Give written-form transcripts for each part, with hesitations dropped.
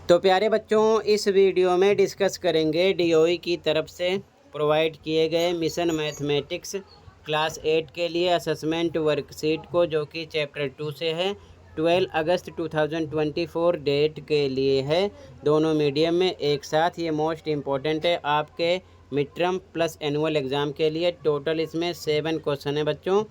तो प्यारे बच्चों, इस वीडियो में डिस्कस करेंगे डीओई की तरफ से प्रोवाइड किए गए मिशन मैथमेटिक्स क्लास 8 के लिए असेसमेंट वर्कशीट को, जो कि चैप्टर 2 से है। 12 अगस्त 2024 डेट के लिए है, दोनों मीडियम में एक साथ। ये मोस्ट इम्पॉर्टेंट है आपके mid term plus annual exam के लिए। टोटल इसमें 7 क्वेश्चन है बच्चों,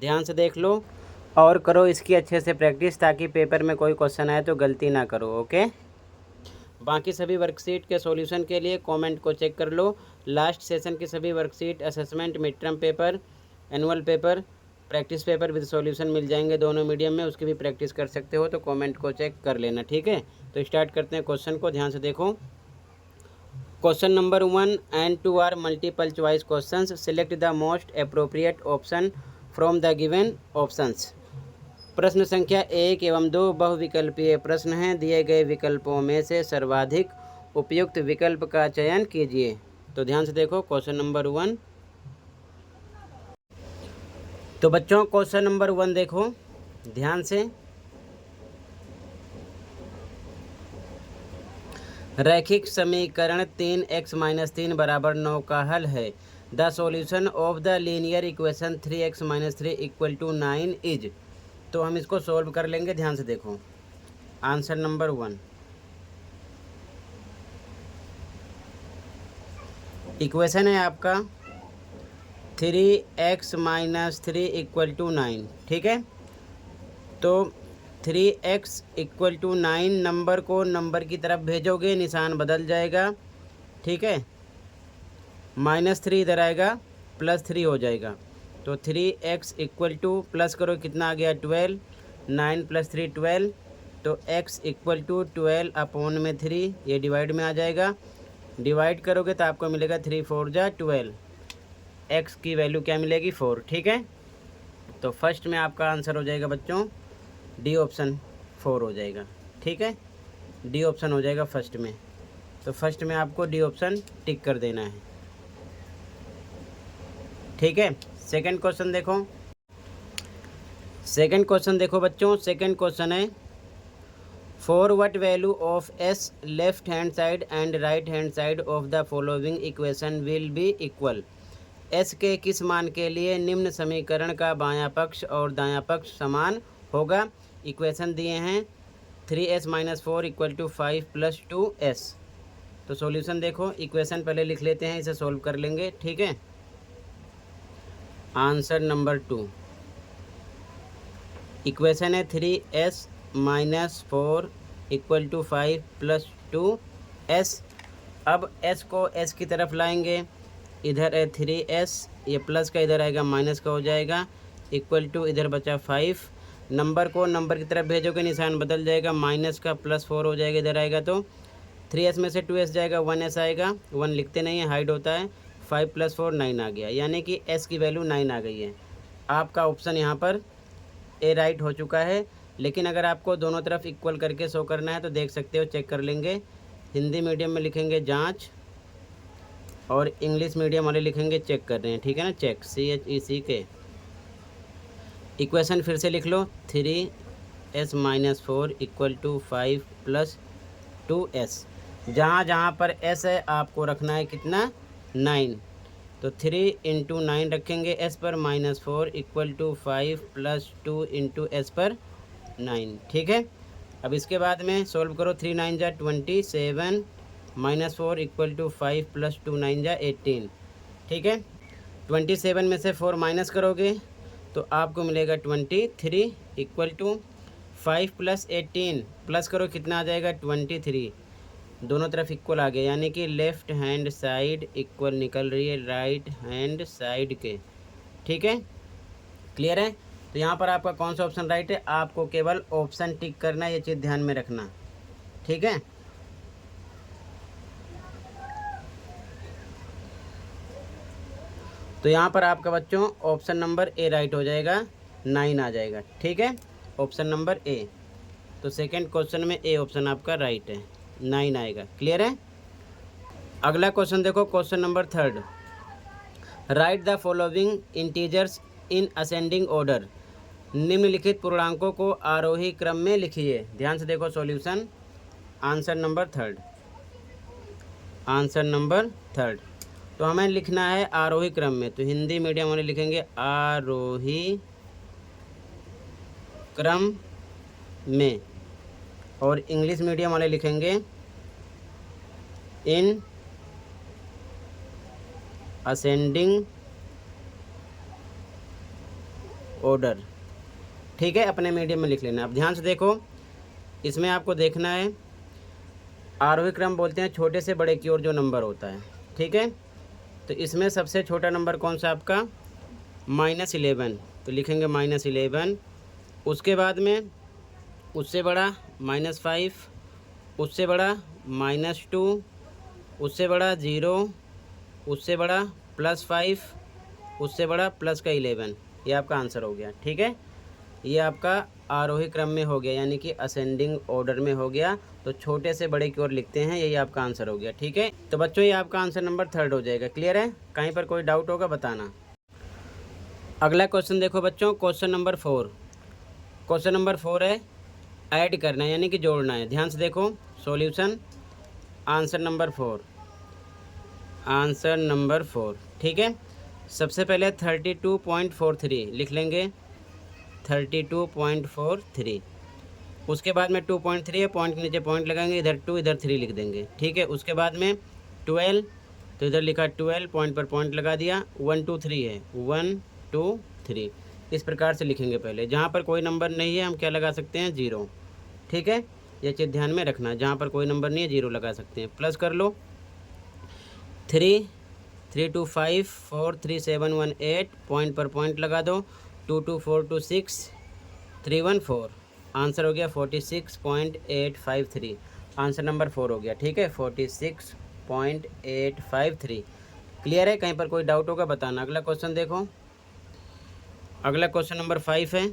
ध्यान से देख लो और करो इसकी अच्छे से प्रैक्टिस, ताकि पेपर में कोई क्वेश्चन आए तो गलती ना करो। ओके, बाकी सभी वर्कशीट के सॉल्यूशन के लिए कमेंट को चेक कर लो। लास्ट सेशन की सभी worksheet, assessment, mid term paper, annual paper, practice paper with solution मिल जाएंगे दोनों मीडियम में। उसकी भी प्रैक्टिस कर सकते हो, तो कमेंट को चेक कर लेना, ठीक है। तो स्टार्ट करते हैं क्वेश्चन को, ध्यान से देखो। Question number 1 and 2 are multiple choice questions. Select the most appropriate option from the given options. प्रश्न संख्या 1 एवं 2 बहुविकल्पीय प्रश्न हैं। दिए गए विकल्पों में से सर्वाधिक उपयुक्त विकल्प का चयन कीजिए। तो ध्यान से देखो क्वेश्चन नंबर 1। तो बच्चों क्वेश्चन नंबर 1 देखो ध्यान से। रैखिक समीकरण 3x - 3 = 9 का हल है। The solution of the linear equation 3x - 3 = 9 is. तो हम इसको सॉल्व कर लेंगे, ध्यान से देखो। आंसर नंबर 1, इक्वेशन है आपका 3x - 3 = 9, ठीक है। तो 3x = 9 नंबर को नंबर की तरफ भेजोगे, निशान बदल जाएगा, ठीक है। -3 इधर आएगा, +3 हो जाएगा। तो 3x = प्लस करो, कितना आ गया 12, 9 + 3 12। तो x = 12/3, ये डिवाइड में आ जाएगा। डिवाइड करोगे तो आपको मिलेगा 3 4 जा 12। x की वैल्यू क्या मिलेगी 4, ठीक है। तो फर्स्ट में आपका आंसर हो जाएगा बच्चों डी ऑप्शन 4 हो जाएगा, ठीक है। डी ऑप्शन हो जाएगा फर्स्ट में। तो फर्स्ट में आपको डी ऑप्शन टिक कर देना है, ठीक है। सेकंड क्वेश्चन देखो। सेकंड क्वेश्चन देखो बच्चों, सेकंड क्वेश्चन है for what value of s left hand side and right hand side of the following equation will be equal. s के किस मान के लिए निम्न समीकरण का बायां पक्ष और दायां पक्ष समान होगा। इक्वेशन दिए हैं 3s - 4 = 5 + 2s। तो सॉल्यूशन देखो, इक्वेशन पहले लिख लेते हैं, इसे सॉल्व कर लेंगे, ठीक है। आंसर नंबर 2, इक्वेशन है 3s - 4 = 5 + 2s। अब s को s की तरफ लाएंगे, इधर है 3s, ये प्लस का इधर आएगा माइनस का हो जाएगा, = इधर बचा 5। नंबर को नंबर की तरफ भेजोगे, निशान बदल जाएगा, माइनस का +4 हो जाएगा, इधर आएगा। तो 3s में से 2s जाएगा, 1s आएगा, 1 लिखते नहीं है, हाइड होता है। 5 + 4 9 आ गया, यानी कि s की वैल्यू 9 आ गई है। आपका ऑप्शन यहाँ पर ए राइट हो चुका है। लेकिन अगर आपको दोनों तरफ इक्वल करके शो करना है तो देख सकते हो, चेक कर लेंगे। हिंदी मीडियम में लिखेंगे जांच, और इंग्लिश मीडियम वाले लिखेंगे चेक कर रहे हैं, ठीक है ना, चेक, CHECK। इक्वेशन फिर से लिख लो, 3s - 4 = 5 + 2s। जहाँ जहाँ पर s है आपको रखना है कितना 9। तो 3 × 9 रखेंगे s पर, -4 = 5 + 2 × s पर 9, ठीक है। अब इसके बाद में सोल्व करो, 3 9 जा 27, -4 = 5 + 2 9 जा 18, ठीक है। 27 में से 4 माइनस करोगे तो आपको मिलेगा 23 = 5 + 18, प्लस करो कितना आ जाएगा 23। दोनों तरफ इक्वल आ गया, यानी कि लेफ़्ट हैंड साइड इक्वल निकल रही है राइट हैंड साइड के, ठीक है। क्लियर है। तो यहाँ पर आपका कौन सा ऑप्शन राइट है, आपको केवल ऑप्शन टिक करना है, ये चीज़ ध्यान में रखना, ठीक है। तो यहाँ पर आपका बच्चों ऑप्शन नंबर ए राइट हो जाएगा, 9 आ जाएगा, ठीक है, ऑप्शन नंबर ए। तो सेकंड क्वेश्चन में ए ऑप्शन आपका राइट है, 9 आएगा। क्लियर है। अगला क्वेश्चन देखो, question number 3। Right the following integers in ascending order. निम्नलिखित पूर्णांकों को आरोही क्रम में लिखिए। ध्यान से देखो solution. Answer number third, answer number third. तो हमें लिखना है आरोही क्रम में, तो हिंदी मीडियम वाले लिखेंगे आरोही क्रम में, और इंग्लिश मीडियम वाले लिखेंगे इन असेंडिंग ऑर्डर। ठीक है, अपने मीडियम में लिख लेना। अब ध्यान से देखो, इसमें आपको देखना है आरोही क्रम बोलते हैं छोटे से बड़े की ओर जो नंबर होता है। ठीक है, तो इसमें सबसे छोटा नंबर कौन सा आपका -11, तो लिखेंगे -11। उसके बाद में उससे बड़ा -5, उससे बड़ा -2, उससे बड़ा 0, उससे बड़ा +5, उससे बड़ा प्लस का 11। ये आपका आंसर हो गया। ठीक है, ये आपका आरोही क्रम में हो गया, यानी कि असेंडिंग ऑर्डर में हो गया। तो छोटे से बड़े की ओर लिखते हैं, यही आपका आंसर हो गया। ठीक है, तो बच्चों ये आपका आंसर नंबर थर्ड हो जाएगा। क्लियर है? कहीं पर कोई डाउट होगा बताना। अगला क्वेश्चन देखो बच्चों, क्वेश्चन नंबर 4। क्वेश्चन नंबर 4 है ऐड करना है, यानी कि जोड़ना है। ध्यान से देखो solution, answer number 4, answer number 4। ठीक है, सबसे पहले 32.43 लिख लेंगे, 32.43। उसके बाद में 2.3 है, पॉइंट के नीचे पॉइंट लगाएंगे, इधर 2 इधर 3 लिख देंगे। ठीक है, उसके बाद में 12, तो इधर लिखा 12, पॉइंट पर पॉइंट लगा दिया। 1 2 3 है, 1 2 3, इस प्रकार से लिखेंगे। पहले जहाँ पर कोई नंबर नहीं है हम क्या लगा सकते हैं, 0। ठीक है, ये चीज़ ध्यान में रखना, जहाँ पर कोई नंबर नहीं है 0 लगा सकते हैं। प्लस कर लो, 3 3 2 5 4 3 7 1 8, पॉइंट पर पॉइंट लगा दो। 2 2 4 2 6 3 1 4, आंसर हो गया 46.853, आंसर नंबर 4 हो गया। ठीक है, 46.853। क्लियर है? कहीं पर कोई डाउट होगा बताना। अगला क्वेश्चन देखो, अगला क्वेश्चन नंबर 5 है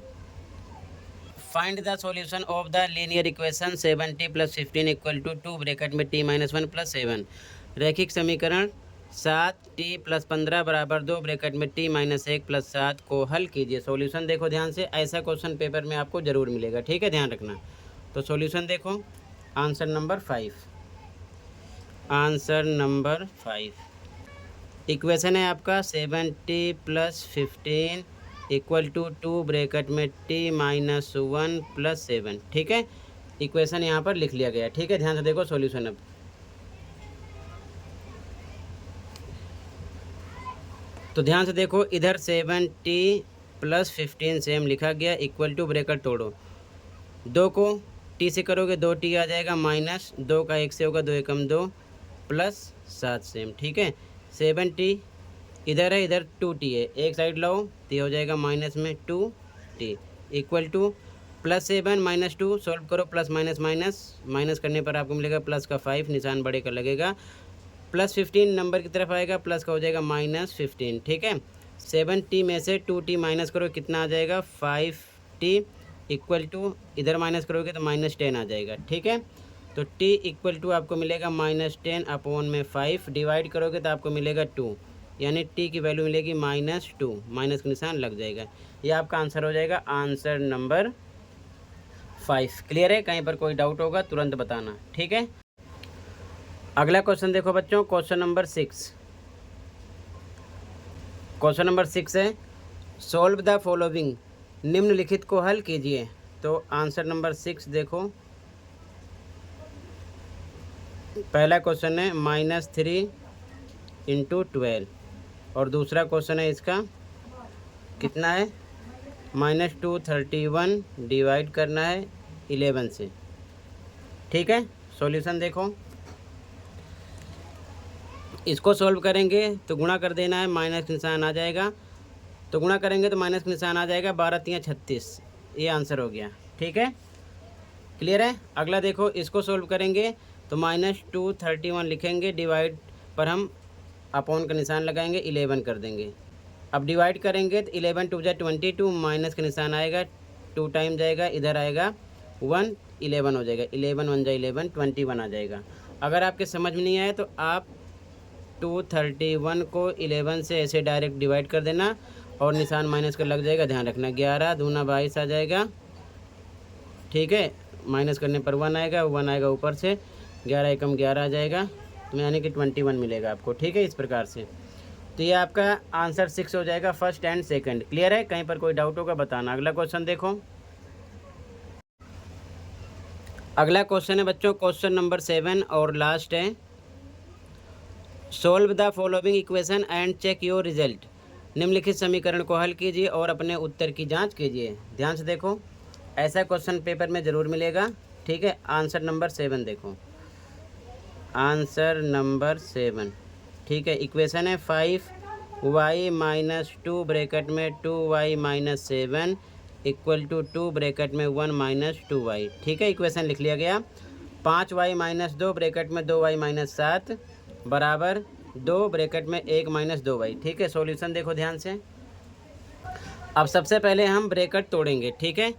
find the solution of the linear equation 70 + 15 = 2 bracket में t-1 + 7। रैखिक समीकरण 7t + 15 = 2 ब्रैकेट में t-1 + 7 को हल कीजिए। सॉल्यूशन देखो ध्यान से, ऐसा क्वेश्चन पेपर में आपको ज़रूर मिलेगा। ठीक है, ध्यान रखना। तो सॉल्यूशन देखो, answer number 5, answer number 5। Equation है आपका 70 + 15 = 2 ब्रैकेट में t-1 + 7। ठीक है, इक्वेशन यहाँ पर लिख लिया गया। ठीक है, ध्यान से देखो सॉल्यूशन। अब तो ध्यान से देखो, इधर 70 + 15 सेम लिखा गया, = ब्रैकेट तोड़ो, 2 को t से करोगे 2t आ जाएगा, -2 का 1 से होगा 2 एकम 2 + 7 सेम। ठीक है, 70 इधर है, इधर 2t है, एक साइड लाओ तो ये हो जाएगा माइनस में 2t = +7 - 2, सॉल्व करो, प्लस माइनस माइनस, माइनस करने पर आपको मिलेगा प्लस का 5, निशान बड़े का लगेगा, +15 नंबर की तरफ आएगा, प्लस का हो जाएगा -15। ठीक है, 7t में से 2t माइनस करो, कितना आ जाएगा 5t = इधर माइनस करोगे तो -10 आ जाएगा। ठीक है, तो t = आपको मिलेगा -10/5, डिवाइड करोगे तो आपको मिलेगा 2, यानी t की वैल्यू मिलेगी -2, माइनस का निशान लग जाएगा। ये आपका आंसर हो जाएगा, आंसर नंबर 5। क्लियर है? कहीं पर कोई डाउट होगा तुरंत बताना। ठीक है, अगला क्वेश्चन देखो बच्चों, क्वेश्चन नंबर 6। क्वेश्चन नंबर 6 है सॉल्व द फॉलोइंग, निम्नलिखित को हल कीजिए। तो आंसर नंबर 6 देखो, पहला क्वेश्चन है -3 × 12, और दूसरा क्वेश्चन है इसका कितना है -231 डिवाइड करना है 11 से। ठीक है, सॉल्यूशन देखो, इसको सॉल्व करेंगे तो गुणा कर देना है, माइनस का निशान आ जाएगा, तो गुणा करेंगे तो माइनस का निशान आ जाएगा, 12 × 36, ये आंसर हो गया। ठीक है, क्लियर है? अगला देखो, इसको सॉल्व करेंगे तो -231 लिखेंगे, डिवाइड पर हम अपॉन का निशान लगाएंगे, 11 कर देंगे। अब डिवाइड करेंगे तो 11 × 2 = 22, माइनस का निशान आएगा, 2 टाइम जाएगा, इधर आएगा 1, 11 हो जाएगा, 11 1 × 11 21 आ जाएगा। अगर आपके समझ में नहीं आए तो आप 231 को 11 से ऐसे डायरेक्ट डिवाइड कर देना, और निशान माइनस का लग जाएगा, ध्यान रखना। 11 दूना 22 आ जाएगा। ठीक है, माइनस करने पर 1 आएगा, 1 आएगा ऊपर से, 11 एकम 11 आ जाएगा, तो यानी कि 21 मिलेगा आपको। ठीक है, इस प्रकार से। तो ये आपका आंसर 6 हो जाएगा, फर्स्ट एंड सेकंड। क्लियर है? कहीं पर कोई डाउट होगा बताना। अगला क्वेश्चन देखो। अगला क्वेश्चन है बच्चों क्वेश्चन नंबर 7 और लास्ट है। Solve the following equation and check your result. निम्नलिखित समीकरण को हल कीजिए और अपने उत्तर की जांच कीजिए। ध्यान से देखो, ऐसा क्वेश्चन पेपर में ज़रूर मिलेगा। ठीक है, आंसर नंबर 7 देखो, आंसर नंबर 7। ठीक है, इक्वेशन है 5y-2 ब्रैकेट में 2y-7 इक्वल टू 2 ब्रैकेट में 1 - 2y। ठीक है, इक्वेशन लिख लिया गया। 5y-2 ब्रैकेट में 2y-7 बराबर 2 ब्रैकेट में 1 - 2y। ठीक है, सॉल्यूशन देखो ध्यान से। अब सबसे पहले हम ब्रैकेट तोड़ेंगे। ठीक है,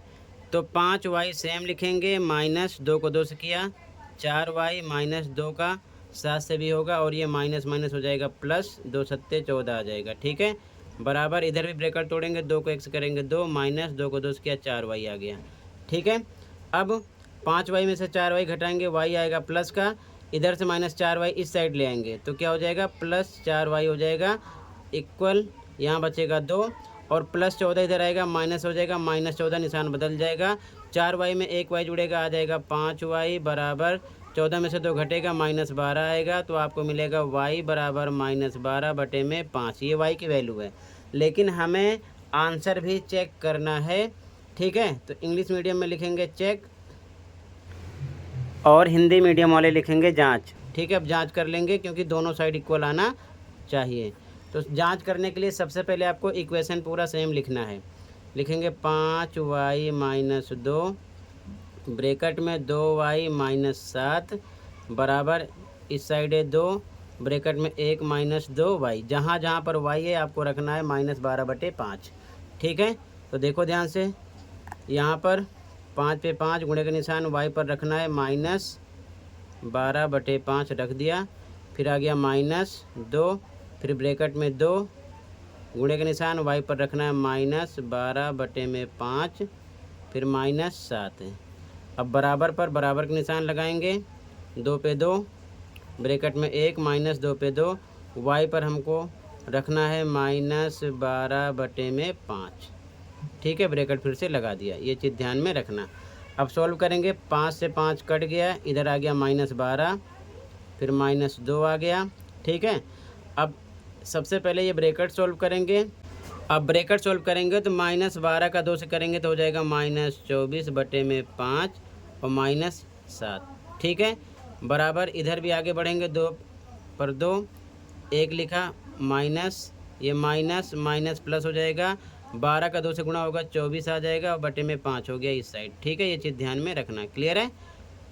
तो 5y सेम लिखेंगे, -2 को 2 से किया, 4y - 2 का 7 से भी होगा, और ये माइनस माइनस हो जाएगा प्लस, 2 सत्ते 14 आ जाएगा। ठीक है, बराबर इधर भी ब्रैकेट तोड़ेंगे, 2 को 1 से करेंगे 2, -2 को 2 से किया, 4y आ गया। ठीक है, अब 5y में से 4y घटाएंगे, y आएगा प्लस का, इधर से -4y इस साइड ले आएंगे, तो क्या हो जाएगा, +4y हो जाएगा, इक्वल यहाँ बचेगा 2, और +14 इधर आएगा, माइनस हो जाएगा, -14 निशान बदल जाएगा, 4y में 1y जुड़ेगा, आ जाएगा 5y बराबर 14 में से 2 घटेगा, -12 आएगा, तो आपको मिलेगा y बराबर -12/5। ये y की वैल्यू है, लेकिन हमें आंसर भी चेक करना है। ठीक है, तो इंग्लिश मीडियम में लिखेंगे चेक और हिंदी मीडियम वाले लिखेंगे जांच। ठीक है, अब जांच कर लेंगे क्योंकि दोनों साइड इक्वल आना चाहिए। तो जांच करने के लिए सबसे पहले आपको इक्वेशन पूरा सेम लिखना है। लिखेंगे 5y-2 ब्रैकेट में 2y-7 बराबर, इस साइड है 2 ब्रैकेट में 1 - 2y। जहाँ जहाँ पर y है आपको रखना है -12/5। ठीक है, तो देखो ध्यान से, यहाँ पर 5 पे 5 गुणे का निशान y पर रखना है, -12/5 रख दिया, फिर आ गया -2, फिर ब्रैकेट में 2 गुणे का निशान y पर रखना है -12/5, फिर -7 है। अब बराबर पर बराबर का निशान लगाएंगे, 2 पे 2 ब्रैकेट में 1 -2 पे 2, y पर हमको रखना है -12/5। ठीक है, ब्रैकेट फिर से लगा दिया, ये चीज़ ध्यान में रखना। अब सॉल्व करेंगे, 5 से 5 कट गया, इधर आ गया -12, फिर -2 आ गया। ठीक है, अब सबसे पहले ये ब्रैकेट सॉल्व करेंगे। अब ब्रैकेट सॉल्व करेंगे तो -12 का 2 से करेंगे तो हो जाएगा -24/5 और -7। ठीक है, बराबर इधर भी आगे बढ़ेंगे, 2 पर 2 1 लिखा, माइनस, ये माइनस माइनस प्लस हो जाएगा, 12 का 2 से गुणा होगा, 24 आ जाएगा, और बटे में 5 हो गया इस साइड। ठीक है, ये चीज़ ध्यान में रखना। क्लियर है?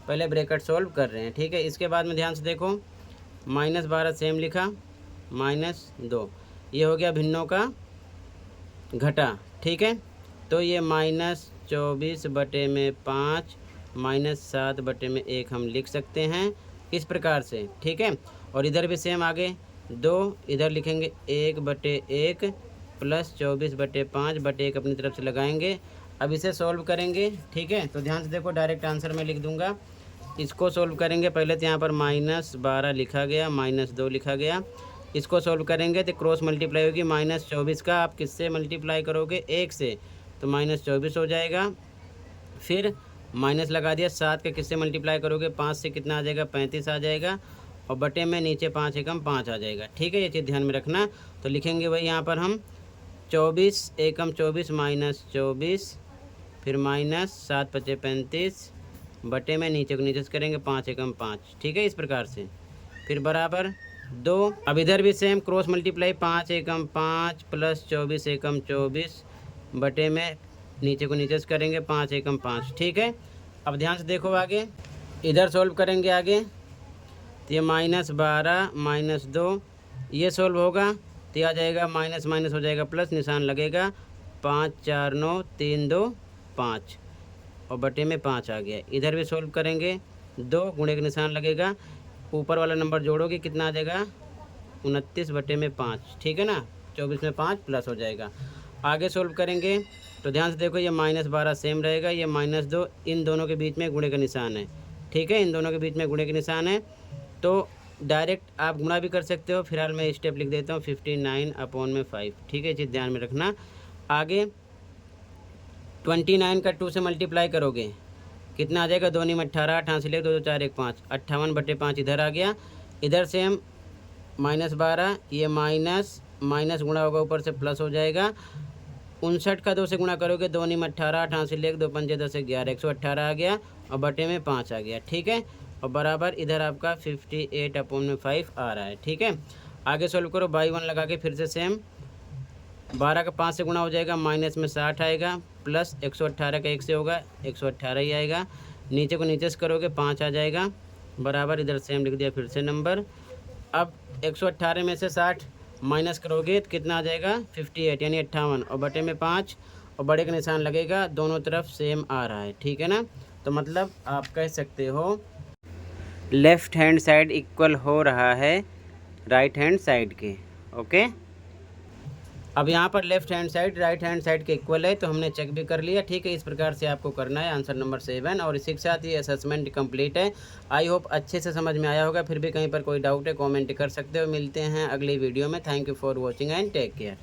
पहले ब्रैकेट सॉल्व कर रहे हैं। ठीक है, इसके बाद में ध्यान से देखो, -12 सेम लिखा, -2, ये हो गया भिन्नों का घटा। ठीक है, तो ये -24/5 -7/1 हम लिख सकते हैं इस प्रकार से। ठीक है, और इधर भी सेम आगे 2, इधर लिखेंगे 1/1 प्लस 24/5/1 अपनी तरफ से लगाएंगे। अब इसे सॉल्व करेंगे। ठीक है, तो ध्यान से देखो, डायरेक्ट आंसर में लिख दूंगा। इसको सॉल्व करेंगे, पहले तो यहाँ पर -12 लिखा गया, -2 लिखा गया। इसको सॉल्व करेंगे तो क्रॉस मल्टीप्लाई होगी, -24 का आप किससे मल्टीप्लाई करोगे, 1 से, तो -24 हो जाएगा। फिर माइनस लगा दिया, 7 का किससे मल्टीप्लाई करोगे, 5 से, कितना आ जाएगा, 35 आ जाएगा, और बटे में नीचे 5 एकम 5 आ जाएगा। ठीक है, ये चीज़ ध्यान में रखना। तो लिखेंगे वही यहाँ पर हम 24 एकम 24 -24, फिर -7 × 5 = 35, बटे में नीचे को नीचे से करेंगे 5 एकम 5। ठीक है, इस प्रकार से, फिर बराबर 2। अब इधर भी सेम क्रॉस मल्टीप्लाई, 5 एकम 5 प्लस 24 एकम 24, बटे में नीचे को नीचे से करेंगे 5 एकम 5। ठीक है, अब ध्यान से देखो आगे, इधर सॉल्व करेंगे आगे, तो ये -12 -2 ये सॉल्व होगा, तो आ जाएगा माइनस माइनस हो जाएगा प्लस, निशान लगेगा, 5 4 9 3 2 5, और बटे में 5 आ गया। इधर भी सॉल्व करेंगे, 2 गुणे का निशान लगेगा, ऊपर वाला नंबर जोड़ोगे कितना आ जाएगा, 29/5। ठीक है ना, 24 में 5 प्लस हो जाएगा। आगे सॉल्व करेंगे, तो ध्यान से देखो, ये -12 सेम रहेगा, ये -2, इन दोनों के बीच में गुणे का निशान है। ठीक है, इन दोनों के बीच में गुणे का निशान है, तो डायरेक्ट आप गुणा भी कर सकते हो। फिलहाल मैं स्टेप लिख देता हूँ 59/5। ठीक है, चीज़ ध्यान में रखना। आगे 29 का 2 से मल्टीप्लाई करोगे, कितना आ जाएगा? 2 × 18, 18 से ले 2 2 4 1 5, 58/5 इधर आ गया। इधर से हम -12, ये माइनस गुणा होगा, ऊपर से प्लस हो जाएगा। 59 का 2 से गुणा करोगे, 2 × 18, 18 से ले 2 5 10 11, 118 आ गया और बटे में 5 आ गया। ठीक है, और बराबर इधर आपका 58/5 आ रहा है। ठीक है, आगे सॉल्व करो, y1 लगा के फिर से सेम। 12 का 5 से गुणा हो जाएगा, माइनस में 60 आएगा, प्लस 118 का 1 से होगा, 118 ही आएगा। नीचे को नीचे से करोगे 5 आ जाएगा, बराबर इधर सेम लिख दिया फिर से नंबर। अब 118 में से 60 माइनस करोगे तो कितना आ जाएगा? 58 यानी 58, और बटे में 5 और बड़े का निशान लगेगा, दोनों तरफ सेम आ रहा है। ठीक है ना, तो मतलब आप कह सकते हो लेफ़्ट हैंड साइड इक्वल हो रहा है राइट हैंड साइड के। ओके, अब यहाँ पर left hand side right hand side के इक्वल है, तो हमने चेक भी कर लिया। ठीक है, इस प्रकार से आपको करना है, आंसर नंबर 7। और इसी के साथ ये असेसमेंट कंप्लीट है। आई होप अच्छे से समझ में आया होगा। फिर भी कहीं पर कोई डाउट है कमेंट कर सकते हो। मिलते हैं अगली वीडियो में। Thank you for watching and take care.